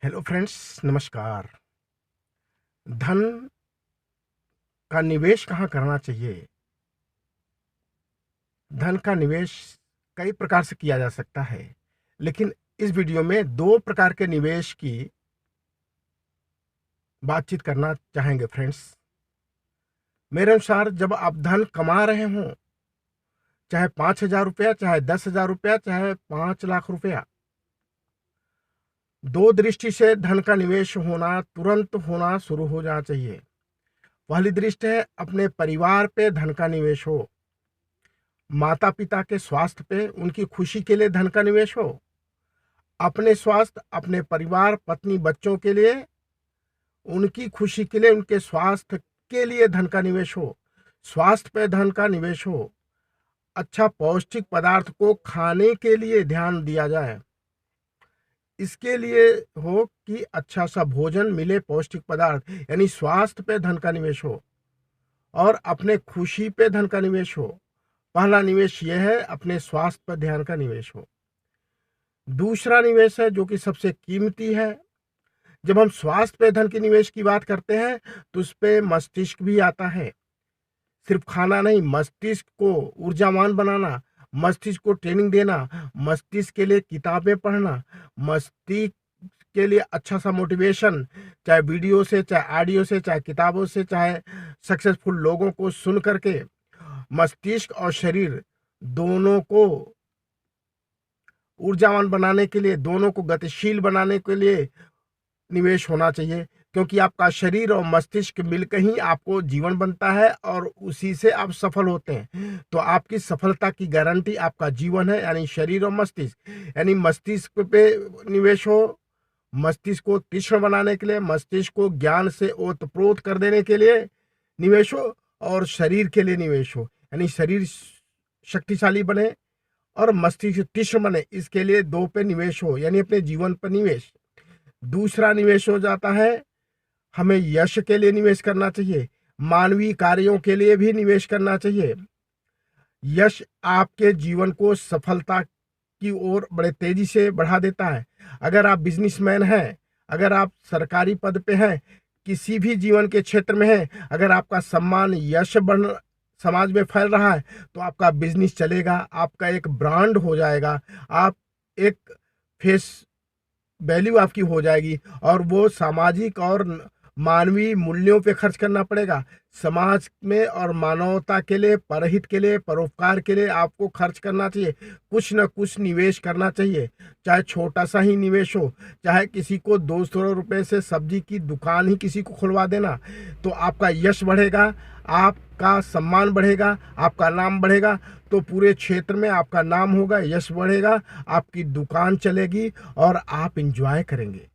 Hello friends, नमस्कार। धन का निवेश कहाँ करना चाहिए? धन का निवेश कई प्रकार से किया जा सकता है, लेकिन इस वीडियो में 2 प्रकार के निवेश की बातचीत करना चाहेंगे फ्रेंड्स। मेरे अनुसार जब आप धन कमा रहे हों, चाहे 5,000 रुपया, चाहे 10,000 रुपया, चाहे 5 लाख रुपया, 2 दृष्टि से धन का निवेश होना तुरंत होना शुरू हो जाना चाहिए। पहली दृष्टि है अपने परिवार पे धन का निवेश हो, माता-पिता के स्वास्थ्य पे, उनकी खुशी के लिए धन का निवेश हो, अपने स्वास्थ्य, अपने परिवार, पत्नी, बच्चों के लिए, उनकी खुशी के लिए, उनके स्वास्थ्य के लिए धन का निवेश हो, स्वास्थ्य पे धन का निवेश हो, अच्छा पौष्टिक पदार्थ को खाने के लिए ध्यान दिया जाए। इसके लिए हो कि अच्छा सा भोजन मिले, पौष्टिक पदार्थ, यानी स्वास्थ्य पे धन का निवेश हो और अपने खुशी पे धन का निवेश हो। पहला निवेश यह है, अपने स्वास्थ्य पर ध्यान का निवेश हो। दूसरा निवेश है जो कि सबसे कीमती है। जब हम स्वास्थ्य पे धन के निवेश की बात करते हैं तो उस पे मस्तिष्क भी आता है। सिर्फ खाना नहीं, मस्तिष्क को ऊर्जावान बनाना, मस्तिष्क को ट्रेनिंग देना, मस्तिष्क के लिए किताबें पढ़ना, मस्तिष्क के लिए अच्छा सा मोटिवेशन, चाहे वीडियो से, चाहे ऑडियो से, चाहे किताबों से, चाहे सक्सेसफुल लोगों को सुन करके, मस्तिष्क और शरीर दोनों को ऊर्जावान बनाने के लिए, दोनों को गतिशील बनाने के लिए निवेश होना चाहिए, क्योंकि आपका शरीर और मस्तिष्क मिलकर ही आपको जीवन बनता है और उसी से आप सफल होते हैं। तो आपकी सफलता की गारंटी आपका जीवन है, यानी शरीर और मस्तिष्क। यानी मस्तिष्क पे निवेश हो, मस्तिष्क को तीक्ष्ण बनाने के लिए, मस्तिष्क को ज्ञान से ओतप्रोत कर देने के लिए निवेश हो और शरीर के लिए निवेश हो, यानी शरीर शक्तिशाली बने और मस्तिष्क तीक्ष्ण बने, इसके लिए 2 पे निवेश हो, यानी अपने जीवन पर निवेश। दूसरा निवेश हो जाता है, हमें यश के लिए निवेश करना चाहिए, मानवीय कार्यों के लिए भी निवेश करना चाहिए। यश आपके जीवन को सफलता की ओर बड़े तेजी से बढ़ा देता है। अगर आप बिजनेसमैन हैं, अगर आप सरकारी पद पे हैं, किसी भी जीवन के क्षेत्र में हैं, अगर आपका सम्मान, यश बढ़ समाज में फैल रहा है, तो आपका बिजनेस चलेगा, आपका एक ब्रांड हो जाएगा, आप एक फेस वैल्यू आपकी हो जाएगी और वो सामाजिक और मानवीय मूल्यों पे खर्च करना पड़ेगा। समाज में और मानवता के लिए, परहित के लिए, परोपकार के लिए आपको खर्च करना चाहिए। कुछ न कुछ निवेश करना चाहिए, चाहे छोटा सा ही निवेश हो, चाहे किसी को 200 रुपए से सब्जी की दुकान ही किसी को खुलवा देना, तो आपका यश बढ़ेगा, आपका सम्मान बढ़ेगा, आपका नाम बढ़ेगा, तो पूरे क्षेत्र में आपका नाम होगा, यश बढ़ेगा, आपकी दुकान चलेगी और आप एंजॉय करेंगे।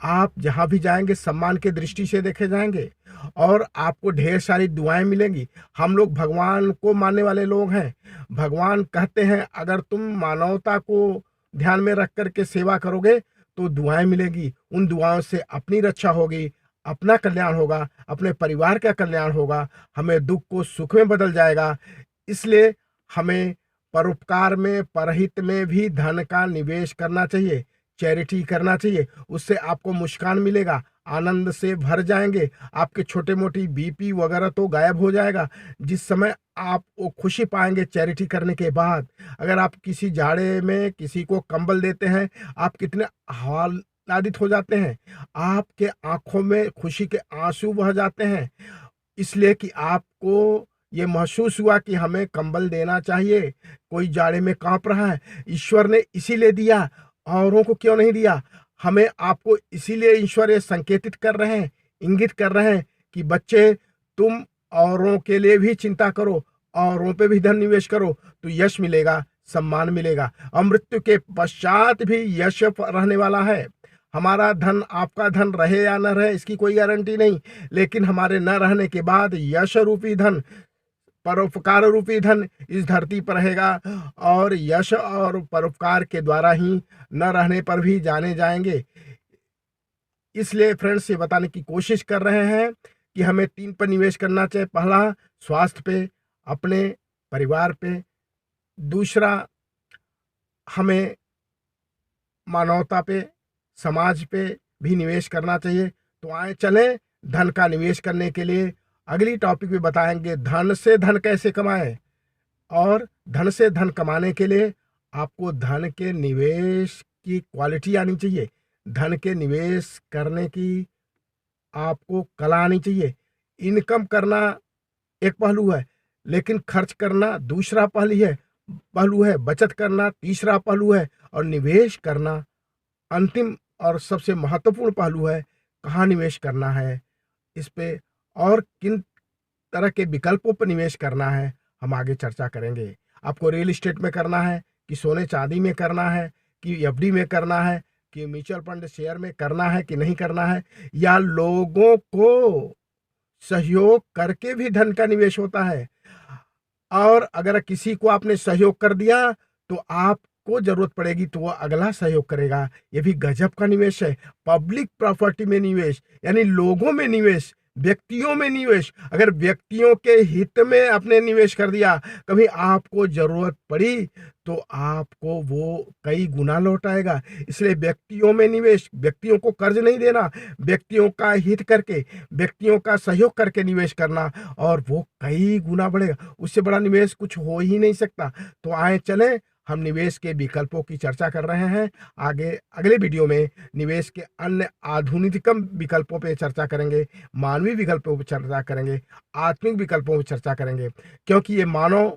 आप जहाँ भी जाएँगे सम्मान की दृष्टि से देखे जाएँगे और आपको ढेर सारी दुआएँ मिलेंगी। हम लोग भगवान को मानने वाले लोग हैं। भगवान कहते हैं अगर तुम मानवता को ध्यान में रख कर के सेवा करोगे तो दुआएँ मिलेगी। उन दुआओं से अपनी रक्षा होगी, अपना कल्याण होगा, अपने परिवार का कल्याण होगा, हमें दुःख को सुख में बदल जाएगा। इसलिए हमें परोपकार में, परहित में भी धन का निवेश करना चाहिए, चैरिटी करना चाहिए। उससे आपको मुस्कान मिलेगा, आनंद से भर जाएँगे, आपके छोटे-मोटी बीपी वगैरह तो गायब हो जाएगा। जिस समय आप वो खुशी पाएँगे चैरिटी करने के बाद। अगर आप किसी जाड़े में किसी को कंबल देते हैं, आप कितने आह्लादित हो जाते हैं, आपके आँखों में खुशी के आँसू बह जाते हैं। इसलिए कि आपको ये महसूस हुआ कि हमें कंबल देना चाहिए, कोई जाड़े में काँप रहा है, ईश्वर ने इसीलिए दिया, औरों को क्यों नहीं दिया? हमें आपको इसीलिए ईश्वर ये संकेतित कर रहे हैं, इंगित कर रहे हैं कि बच्चे तुम औरों के लिए भी चिंता करो, औरों पे भी धन निवेश करो, तो यश मिलेगा, सम्मान मिलेगा और मृत्यु के पश्चात भी यश रहने वाला है। हमारा धन, आपका धन रहे या न रहे इसकी कोई गारंटी नहीं, लेकिन हमारे न रहने के बाद यश रूपी धन, परोपकार रूपी धन इस धरती पर रहेगा और यश और परोपकार के द्वारा ही न रहने पर भी जाने जाएंगे। इसलिए फ्रेंड्स ये बताने की कोशिश कर रहे हैं कि हमें 3 पर निवेश करना चाहिए। पहला स्वास्थ्य पे, अपने परिवार पे, दूसरा हमें मानवता पे, समाज पे भी निवेश करना चाहिए। तो आए चलें धन का निवेश करने के लिए। अगली टॉपिक में बताएंगे धन से धन कैसे कमाएं, और धन से धन कमाने के लिए आपको धन के निवेश की क्वालिटी आनी चाहिए, धन के निवेश करने की आपको कला आनी चाहिए। इनकम करना एक पहलू है, लेकिन खर्च करना दूसरा पहलू है, बचत करना तीसरा पहलू है, और निवेश करना अंतिम और सबसे महत्वपूर्ण पहलू है। कहाँ निवेश करना है इस पे, और किन तरह के विकल्पों पर निवेश करना है, हम आगे चर्चा करेंगे। आपको रियल एस्टेट में करना है कि सोने चांदी में करना है, कि एफडी में करना है, कि म्यूचुअल फंड शेयर में करना है कि नहीं करना है, या लोगों को सहयोग करके भी धन का निवेश होता है। और अगर किसी को आपने सहयोग कर दिया तो आपको जरूरत पड़ेगी तो वह अगला सहयोग करेगा। ये भी गजब का निवेश है। पब्लिक प्रॉपर्टी में निवेश यानी लोगों में निवेश, व्यक्तियों में निवेश। अगर व्यक्तियों के हित में आपने निवेश कर दिया, कभी आपको जरूरत पड़ी तो आपको वो कई गुना लौटाएगा। इसलिए व्यक्तियों में निवेश, व्यक्तियों को कर्ज नहीं देना, व्यक्तियों का हित करके, व्यक्तियों का सहयोग करके निवेश करना, और वो कई गुना बढ़ेगा। उससे बड़ा निवेश कुछ हो ही नहीं सकता। तो आए चलें हम निवेश के विकल्पों की चर्चा कर रहे हैं। आगे अगले वीडियो में निवेश के अन्य आधुनिकतम विकल्पों पे चर्चा करेंगे, मानवीय विकल्पों पर चर्चा करेंगे, आत्मिक विकल्पों पर चर्चा करेंगे। क्योंकि ये मानव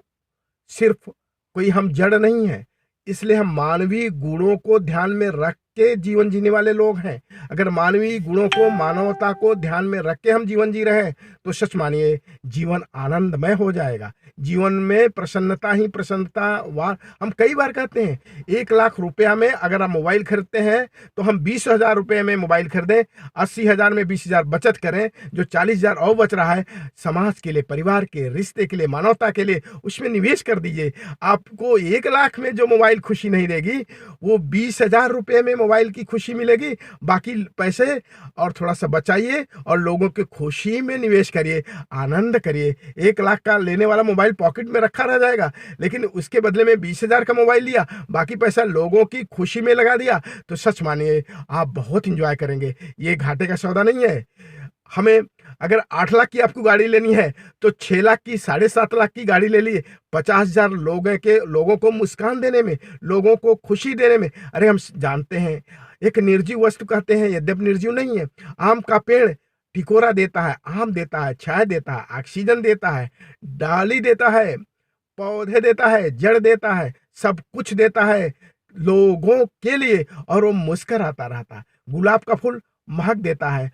सिर्फ कोई हम जड़ नहीं है, इसलिए हम मानवीय गुणों को ध्यान में रख के जीवन जीने वाले लोग हैं। अगर मानवीय गुणों को, मानवता को ध्यान में रख के हम जीवन जी रहे हैं तो सच मानिए जीवन आनंदमय हो जाएगा। जीवन में प्रसन्नता ही प्रसन्नता। हम कई बार कहते हैं 1 लाख रुपया में अगर हम मोबाइल खरीदते हैं तो हम 20,000 रुपये में मोबाइल खरीदें, 80,000 में 20,000 बचत करें, जो 40,000 और बच रहा है समाज के लिए, परिवार के, रिश्ते के लिए, मानवता के लिए उसमें निवेश कर दीजिए। आपको 1 लाख में जो मोबाइल खुशी नहीं देगी, वो 20,000 रुपये में मोबाइल की खुशी मिलेगी। बाकी पैसे और थोड़ा सा बचाइए और लोगों की खुशी में निवेश करिए, आनंद करिए। 1 लाख का लेने वाला मोबाइल पॉकेट में रखा रह जाएगा, लेकिन उसके बदले में 20,000 का मोबाइल लिया, बाकी पैसा लोगों की खुशी में लगा दिया, तो सच मानिए आप बहुत इंजॉय करेंगे। ये घाटे का सौदा नहीं है। हमें अगर 8 लाख की आपको गाड़ी लेनी है तो 6 लाख की, 7.5 लाख की गाड़ी ले लिए। 50,000 लोगों को मुस्कान देने में, लोगों को खुशी देने में। अरे हम जानते हैं एक निर्जीव वस्तु कहते हैं, यद्यपि निर्जीव नहीं है। आम का पेड़ टिकोरा देता है, आम देता है, छाया देता है, ऑक्सीजन देता है, डाली देता है, पौधे देता है, जड़ देता है, सब कुछ देता है लोगों के लिए, और वो मुस्कुराता रहता है। गुलाब का फूल महक देता है,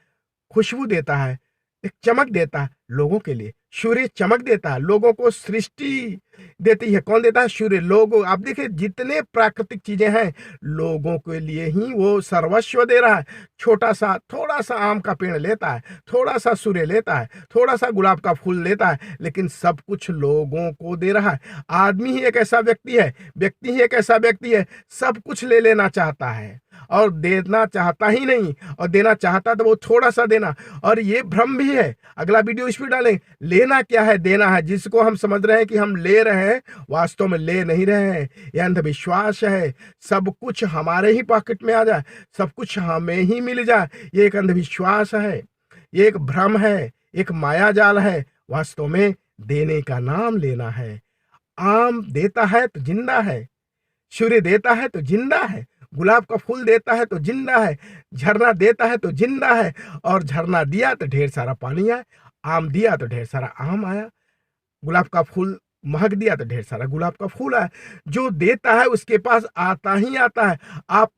खुशबू देता है, एक चमक देता है लोगों के लिए। सूर्य चमक देता है, लोगों को सृष्टि देती है। कौन देता है? सूर्य। लोगों, आप देखिए जितने प्राकृतिक चीजें हैं लोगों के लिए ही वो सर्वस्व दे रहा है। छोटा सा, थोड़ा सा आम का पेड़ लेता है, थोड़ा सा सूर्य लेता है, थोड़ा सा गुलाब का फूल लेता है, लेकिन सब कुछ लोगों को दे रहा है। आदमी ही एक ऐसा व्यक्ति है, सब कुछ ले लेना चाहता है और देना चाहता ही नहीं, और देना चाहता तो वो थोड़ा सा देना। और ये भ्रम भी है, अगला वीडियो इस पर डालें। लेना क्या है? देना है। जिसको हम समझ रहे हैं कि हम ले रहे हैं, वास्तव में ले नहीं रहे हैं। यह अंधविश्वास है। सब कुछ हमारे ही पॉकेट में आ जाए, सब कुछ हमें ही मिल जाए, ये एक अंधविश्वास है, ये एक भ्रम है, एक माया जाल है। वास्तव में देने का नाम लेना है। आम देता है तो जिंदा है, सूर्य देता है तो जिंदा है, गुलाब का फूल देता है तो जिंदा है, झरना देता है तो जिंदा है, और झरना दिया तो ढेर सारा पानी आया, आम दिया तो ढेर सारा आम आया, गुलाब का फूल महक दिया तो ढेर सारा गुलाब का फूल आया। जो देता है उसके पास आता ही आता है। आप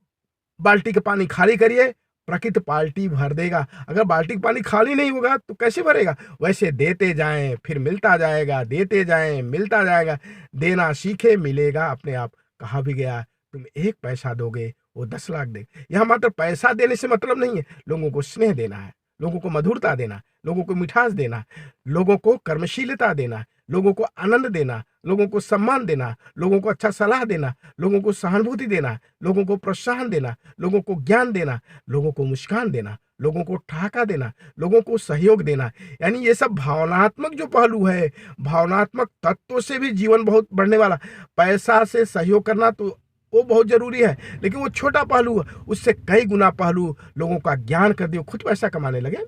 बाल्टी का पानी खाली करिए, प्रकृति बाल्टी भर देगा। अगर बाल्टी का पानी खाली नहीं होगा तो कैसे भरेगा? वैसे देते जाएं, फिर मिलता जाएगा, देते जाएं, मिलता जाएगा। देना सीखे, मिलेगा अपने आप। कहा भी गया, तुम 1 पैसा दोगे वो 10 लाख दे। यहाँ मात्र पैसा देने से मतलब नहीं है, लोगों को स्नेह देना है, लोगों को मधुरता देना, लोगों को मिठास देना, लोगों को कर्मशीलता देना, लोगों को आनंद देना, लोगों को सम्मान देना, लोगों को अच्छा सलाह देना, लोगों को सहानुभूति देना, लोगों को प्रोत्साहन देना, लोगों को ज्ञान देना, लोगों को मुस्कान देना, लोगों को ठहाका देना, लोगों को सहयोग देना। यानी ये सब भावनात्मक जो पहलू है, भावनात्मक तत्व से भी जीवन बहुत बढ़ने वाला। पैसा से सहयोग करना तो वो बहुत ज़रूरी है, लेकिन वो छोटा पहलू है, उससे कई गुना पहलू लोगों का ज्ञान कर दिए, खुद पैसा कमाने लगे।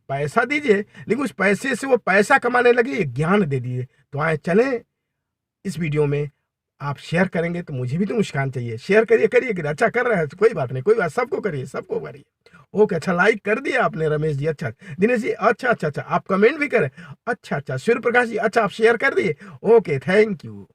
पैसा दीजिए, लेकिन उस पैसे से वो पैसा कमाने लगे, ये ज्ञान दे दीजिए। तो आए चलें इस वीडियो में, आप शेयर करेंगे तो मुझे भी तो मुस्कान चाहिए। शेयर करिए, करिए, अच्छा कर रहे हैं, कोई बात नहीं, कोई बात, सबको करिए, सबको करिए। ओके, अच्छा लाइक कर दिया आपने रमेश जी, अच्छा। दिनेश जी, अच्छा, अच्छा, अच्छा, आप कमेंट भी करें, अच्छा, अच्छा। सूर्य प्रकाश जी, अच्छा आप शेयर कर दिए, ओके, थैंक यू।